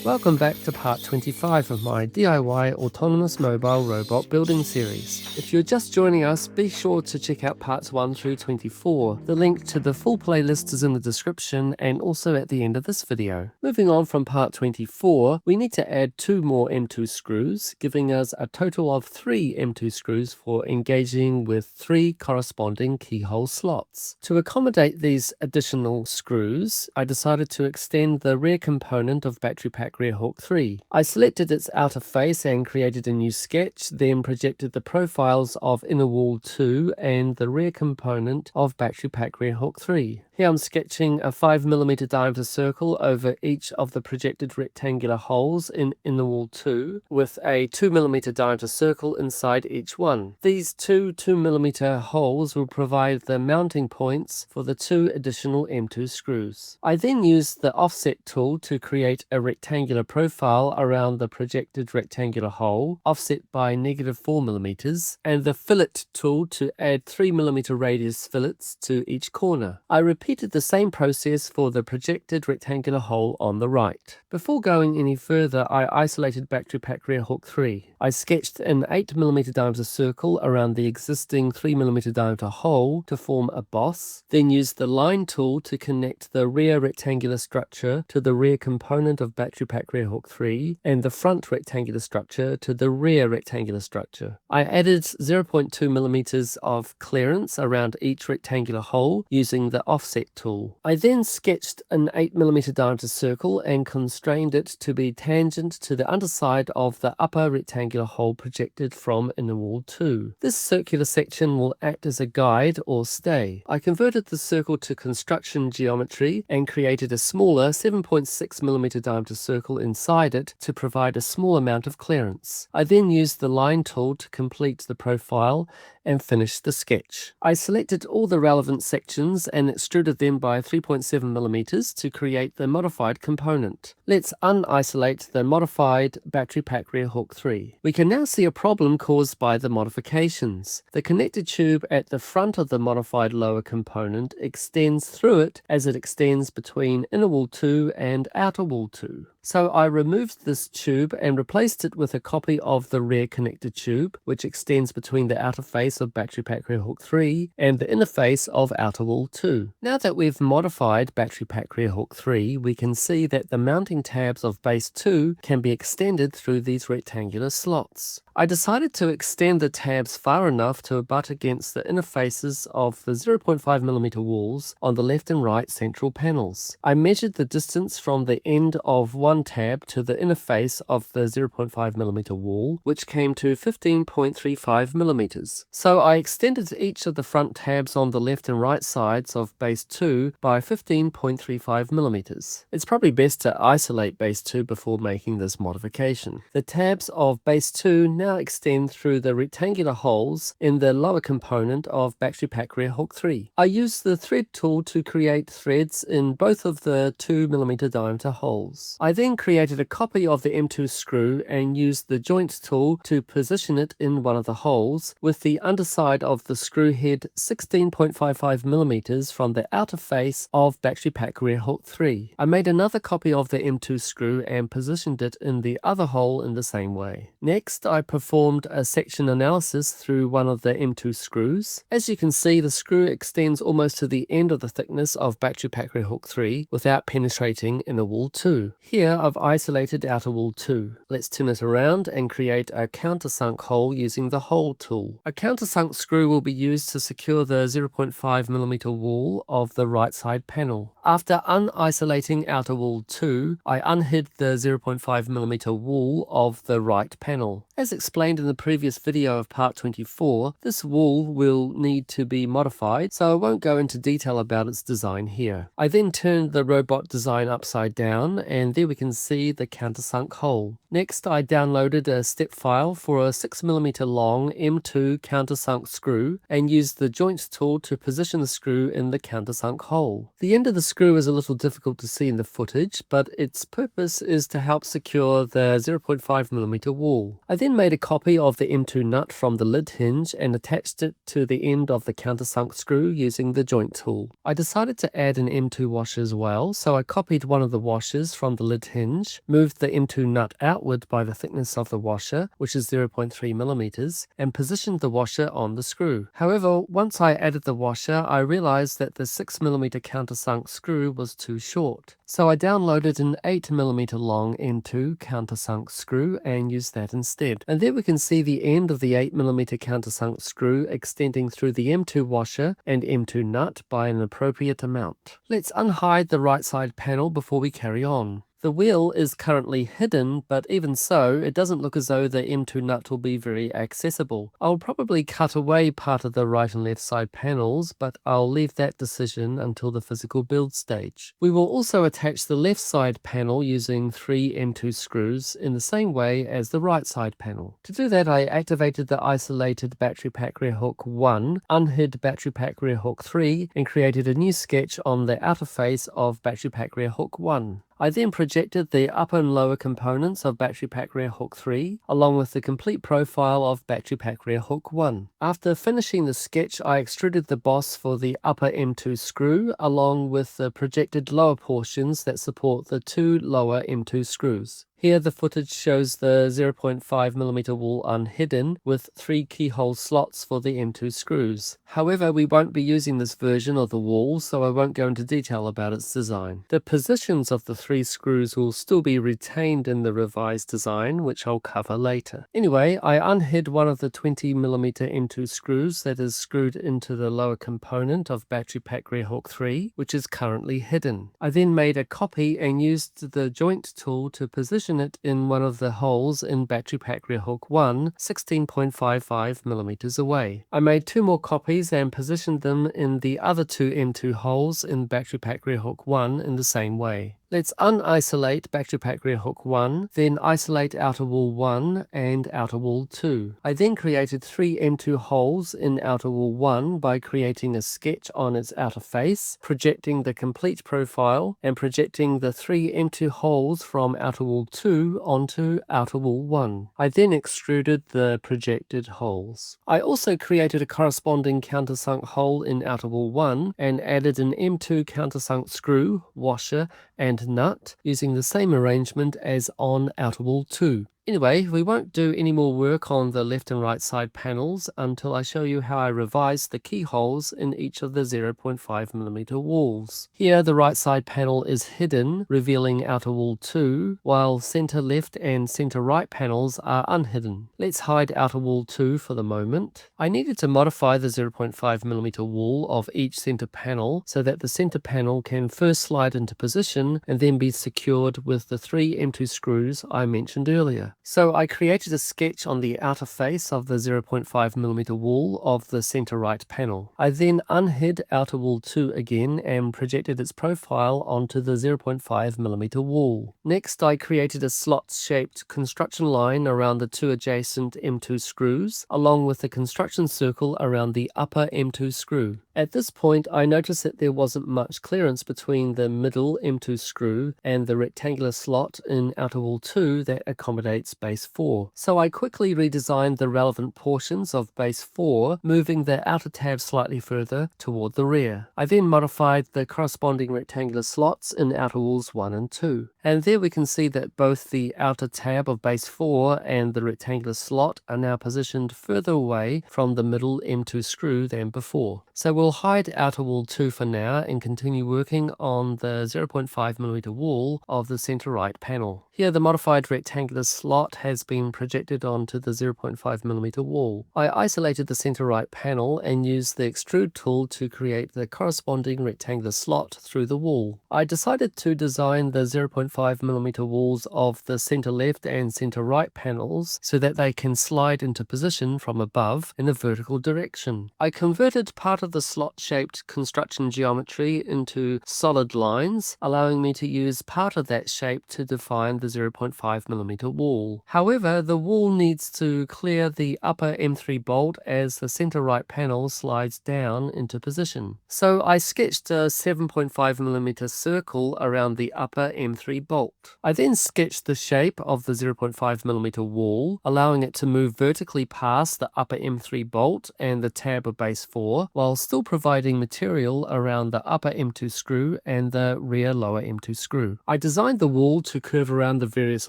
Welcome back to part 25 of my DIY autonomous mobile robot building series. If you're just joining us, be sure to check out parts 1 through 24. The link to the full playlist is in the description and also at the end of this video. Moving on from part 24, we need to add 2 more M2 screws, giving us a total of 3 M2 screws for engaging with 3 corresponding keyhole slots. To accommodate these additional screws, I decided to extend the rear component of battery pack rear hook 3. I selected its outer face and created a new sketch, then projected the profiles of inner wall 2 and the rear component of battery pack rear hook 3. Here I'm sketching a 5mm diameter circle over each of the projected rectangular holes in inner wall 2 with a 2mm diameter circle inside each one. These two 2mm holes will provide the mounting points for the 2 additional M2 screws. I then used the offset tool to create a rectangular profile around the projected rectangular hole, offset by -4mm, and the fillet tool to add 3mm radius fillets to each corner. I repeated the same process for the projected rectangular hole on the right. Before going any further, I isolated battery pack rear hook 3. I sketched an 8mm diameter circle around the existing 3mm diameter hole to form a boss, then used the line tool to connect the rear rectangular structure to the rear component of battery pack rear hook 3 and the front rectangular structure to the rear rectangular structure. I added 0.2mm of clearance around each rectangular hole using the offset tool. I then sketched an 8mm diameter circle and constrained it to be tangent to the underside of the upper rectangular hole projected from inner wall 2. This circular section will act as a guide or stay. I converted the circle to construction geometry and created a smaller 7.6mm diameter circle inside it to provide a small amount of clearance. I then used the line tool to complete the profile and finish the sketch. I selected all the relevant sections and extruded them by 3.7mm to create the modified component. Let's unisolate the modified battery pack rear hook 3. We can now see a problem caused by the modifications. The connector tube at the front of the modified lower component extends through it as it extends between inner wall 2 and outer wall 2. So I removed this tube and replaced it with a copy of the rear connector tube, which extends between the outer face of battery pack rear hook 3 and the inner face of outer wall 2. Now that we've modified battery pack rear hook 3, we can see that the mounting tabs of base 2 can be extended through these rectangular slots. I decided to extend the tabs far enough to abut against the inner faces of the 0.5mm walls on the left and right central panels. I measured the distance from the end of one tab to the inner face of the 0.5mm wall, which came to 15.35mm. So I extended each of the front tabs on the left and right sides of base 2 by 15.35mm. It's probably best to isolate base 2 before making this modification. The tabs of base 2 now extend through the rectangular holes in the lower component of battery pack rear hook 3. I used the thread tool to create threads in both of the 2mm diameter holes. I then created a copy of the M2 screw and used the joint tool to position it in one of the holes, with the underside of the screw head 16.55mm from the outer face of battery pack rear hook 3. I made another copy of the M2 screw and positioned it in the other hole in the same way. Next, I performed a section analysis through one of the M2 screws. As you can see, the screw extends almost to the end of the thickness of battery pack rear hook 3 without penetrating inner wall 2. Here I've isolated outer wall 2. Let's turn it around and create a countersunk hole using the hole tool. A countersunk screw will be used to secure the 0.5mm wall of the right side panel. After unisolating outer wall 2, I unhid the 0.5mm wall of the right panel. As explained in the previous video of part 24, this wall will need to be modified, so I won't go into detail about its design here. I then turned the robot design upside down, and there we can see the countersunk hole. Next, I downloaded a step file for a 6mm long M2 countersunk screw and used the joint tool to position the screw in the countersunk hole. The end of the screw is a little difficult to see in the footage, but its purpose is to help secure the 0.5mm wall. I then made a copy of the M2 nut from the lid hinge and attached it to the end of the countersunk screw using the joint tool. I decided to add an M2 washer as well, so I copied one of the washers from the lid hinge, moved the M2 nut outward by the thickness of the washer, which is 0.3mm, and positioned the washer on the screw. However, once I added the washer, I realized that the 6mm countersunk screw was too short. So I downloaded an 8mm long M2 countersunk screw and used that instead. And there we can see the end of the 8mm countersunk screw extending through the M2 washer and M2 nut by an appropriate amount. Let's unhide the right side panel before we carry on. The wheel is currently hidden, but even so, it doesn't look as though the M2 nut will be very accessible. I'll probably cut away part of the right and left side panels, but I'll leave that decision until the physical build stage. We will also attach the left side panel using 3 M2 screws in the same way as the right side panel. To do that, I activated the isolated battery pack rear hook 1, unhid battery pack rear hook 3, and created a new sketch on the outer face of battery pack rear hook 1. I then projected the upper and lower components of battery pack rear hook 3, along with the complete profile of battery pack rear hook 1. After finishing the sketch, I extruded the boss for the upper M2 screw, along with the projected lower portions that support the 2 lower M2 screws. Here the footage shows the 0.5mm wall unhidden with 3 keyhole slots for the M2 screws. However, we won't be using this version of the wall, so I won't go into detail about its design. The positions of the 3 screws will still be retained in the revised design, which I'll cover later. Anyway, I unhid one of the 20mm M2 screws that is screwed into the lower component of battery pack rear hook 3, which is currently hidden. I then made a copy and used the joint tool to position it in one of the holes in battery pack rear hook 1, 16.55mm away. I made 2 more copies and positioned them in the other 2 M2 holes in battery pack rear hook 1 in the same way. Let's unisolate battery pack rear hook 1, then isolate outer wall 1 and outer wall 2. I then created 3 M2 holes in outer wall 1 by creating a sketch on its outer face, projecting the complete profile, and projecting the 3 M2 holes from outer wall 2 onto outer wall 1. I then extruded the projected holes. I also created a corresponding countersunk hole in outer wall 1 and added an M2 countersunk screw, washer, and nut using the same arrangement as on outer wall 2. Anyway, we won't do any more work on the left and right side panels until I show you how I revised the keyholes in each of the 0.5mm walls. Here the right side panel is hidden, revealing outer wall 2, while center left and center right panels are unhidden. Let's hide outer wall 2 for the moment. I needed to modify the 0.5mm wall of each center panel so that the center panel can first slide into position and then be secured with the 3 M2 screws I mentioned earlier. So I created a sketch on the outer face of the 0.5mm wall of the center right panel. I then unhid outer wall 2 again and projected its profile onto the 0.5mm wall. Next, I created a slot-shaped construction line around the 2 adjacent M2 screws, along with a construction circle around the upper M2 screw. At this point, I noticed that there wasn't much clearance between the middle M2 screw and the rectangular slot in outer wall 2 that accommodates base 4. So I quickly redesigned the relevant portions of base 4, moving the outer tab slightly further toward the rear. I then modified the corresponding rectangular slots in outer walls 1 and 2. And there we can see that both the outer tab of base 4 and the rectangular slot are now positioned further away from the middle M2 screw than before. So we'll hide outer wall 2 for now and continue working on the 0.5mm wall of the center right panel. Here the modified rectangular slot has been projected onto the 0.5mm wall. I isolated the center right panel and used the extrude tool to create the corresponding rectangular slot through the wall. I decided to design the 0.5mm walls of the center left and center right panels so that they can slide into position from above in a vertical direction. I converted part of the slot-shaped construction geometry into solid lines, allowing me to use part of that shape to define the 0.5mm wall. However, the wall needs to clear the upper M3 bolt as the center right panel slides down into position. So I sketched a 7.5mm circle around the upper M3 bolt. I then sketched the shape of the 0.5mm wall, allowing it to move vertically past the upper M3 bolt and the tab of base 4, while still providing material around the upper M2 screw and the rear lower M2 screw. I designed the wall to curve around the various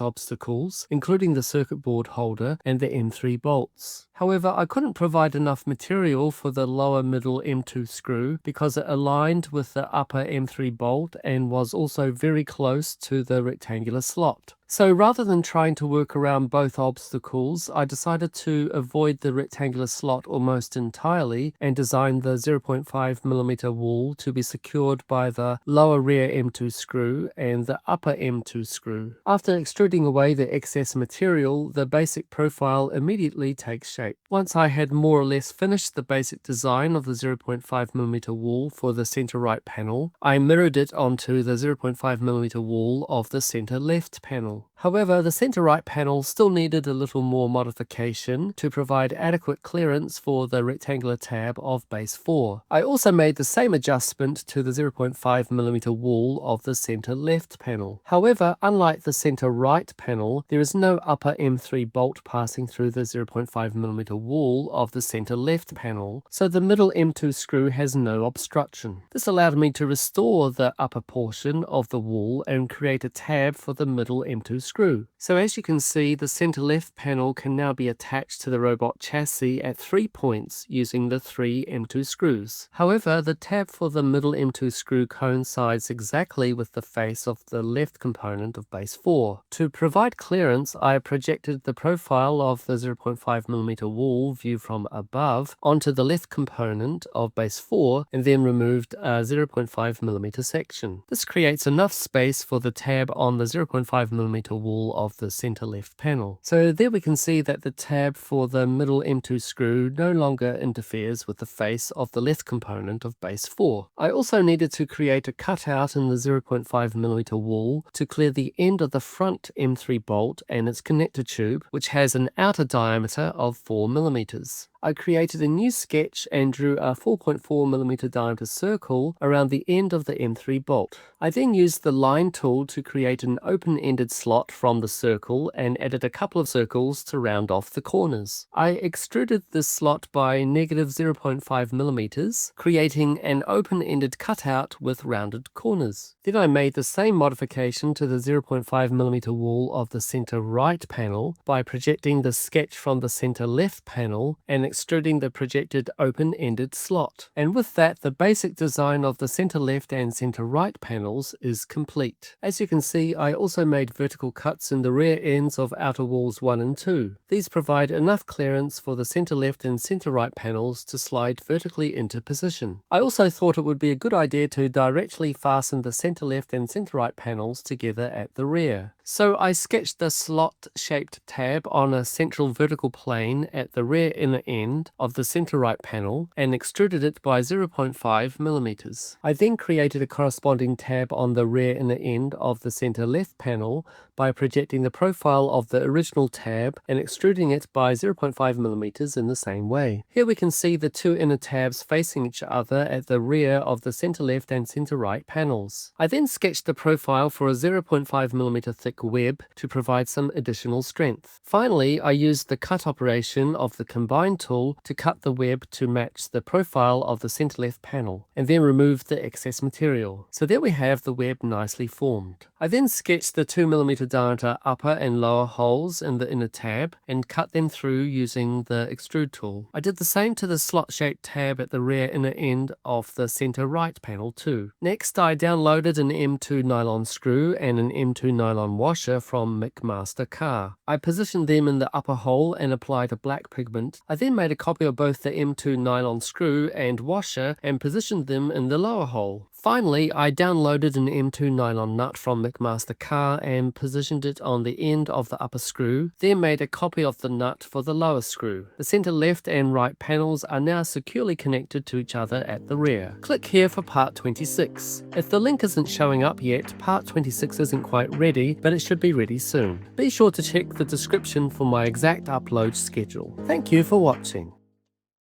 obstacles, including the circuit board holder and the M3 bolts. However, I couldn't provide enough material for the lower middle M2 screw because it aligned with the upper M3 bolt and was also very close to the rectangular slot. So rather than trying to work around both obstacles, I decided to avoid the rectangular slot almost entirely and designed the 0.5mm wall to be secured by the lower rear M2 screw and the upper M2 screw. After extruding away the excess material, the basic profile immediately takes shape. Once I had more or less finished the basic design of the 0.5mm wall for the center right panel, I mirrored it onto the 0.5mm wall of the center left panel. However, the center right panel still needed a little more modification to provide adequate clearance for the rectangular tab of base 4. I also made the same adjustment to the 0.5mm wall of the center left panel. However, unlike the center right panel, there is no upper M3 bolt passing through the 0.5mm wall of the center left panel, so the middle M2 screw has no obstruction. This allowed me to restore the upper portion of the wall and create a tab for the middle M2 screw. So as you can see, the center left panel can now be attached to the robot chassis at 3 points using the 3 M2 screws. However, the tab for the middle M2 screw coincides exactly with the face of the left component of base 4. To provide clearance, I projected the profile of the 0.5mm wall view from above onto the left component of base 4 and then removed a 0.5mm section. This creates enough space for the tab on the 0.5mm wall of the center left panel. So there we can see that the tab for the middle M2 screw no longer interferes with the face of the left component of base 4. I also needed to create a cutout in the 0.5mm wall to clear the end of the front M3 bolt and its connector tube, which has an outer diameter of 4mm. I created a new sketch and drew a 4.4mm diameter circle around the end of the M3 bolt. I then used the line tool to create an open-ended slot from the circle and added a couple of circles to round off the corners. I extruded this slot by -0.5mm, creating an open-ended cutout with rounded corners. Then I made the same modification to the 0.5mm wall of the center right panel by projecting the sketch from the center left panel and extruding the projected open-ended slot. And with that, the basic design of the center left and center right panels is complete. As you can see, I also made vertical cuts in the rear ends of outer walls 1 and 2. These provide enough clearance for the center left and center right panels to slide vertically into position. I also thought it would be a good idea to directly fasten the center left and center right panels together at the rear. So I sketched the slot-shaped tab on a central vertical plane at the rear inner end of the center right panel and extruded it by 0.5mm. I then created a corresponding tab on the rear inner end of the center left panel by projecting the profile of the original tab and extruding it by 0.5mm in the same way. Here we can see the two inner tabs facing each other at the rear of the center left and center right panels. I then sketched the profile for a 0.5mm thick web to provide some additional strength. Finally, I used the cut operation of the combine tool to cut the web to match the profile of the center left panel, and then removed the excess material. So there we have the web nicely formed. I then sketched the 2mm diameter upper and lower holes in the inner tab and cut them through using the extrude tool. I did the same to the slot-shaped tab at the rear inner end of the center right panel too. Next, I downloaded an M2 nylon screw and an M2 nylon washer from McMaster Car. I positioned them in the upper hole and applied a black pigment. I then made a copy of both the M2 nylon screw and washer and positioned them in the lower hole. Finally, I downloaded an M2 nylon nut from McMaster Car and positioned it on the end of the upper screw, then made a copy of the nut for the lower screw. The center left and right panels are now securely connected to each other at the rear. Click here for part 26. If the link isn't showing up yet, part 26 isn't quite ready, but it should be ready soon. Be sure to check the description for my exact upload schedule. Thank you for watching.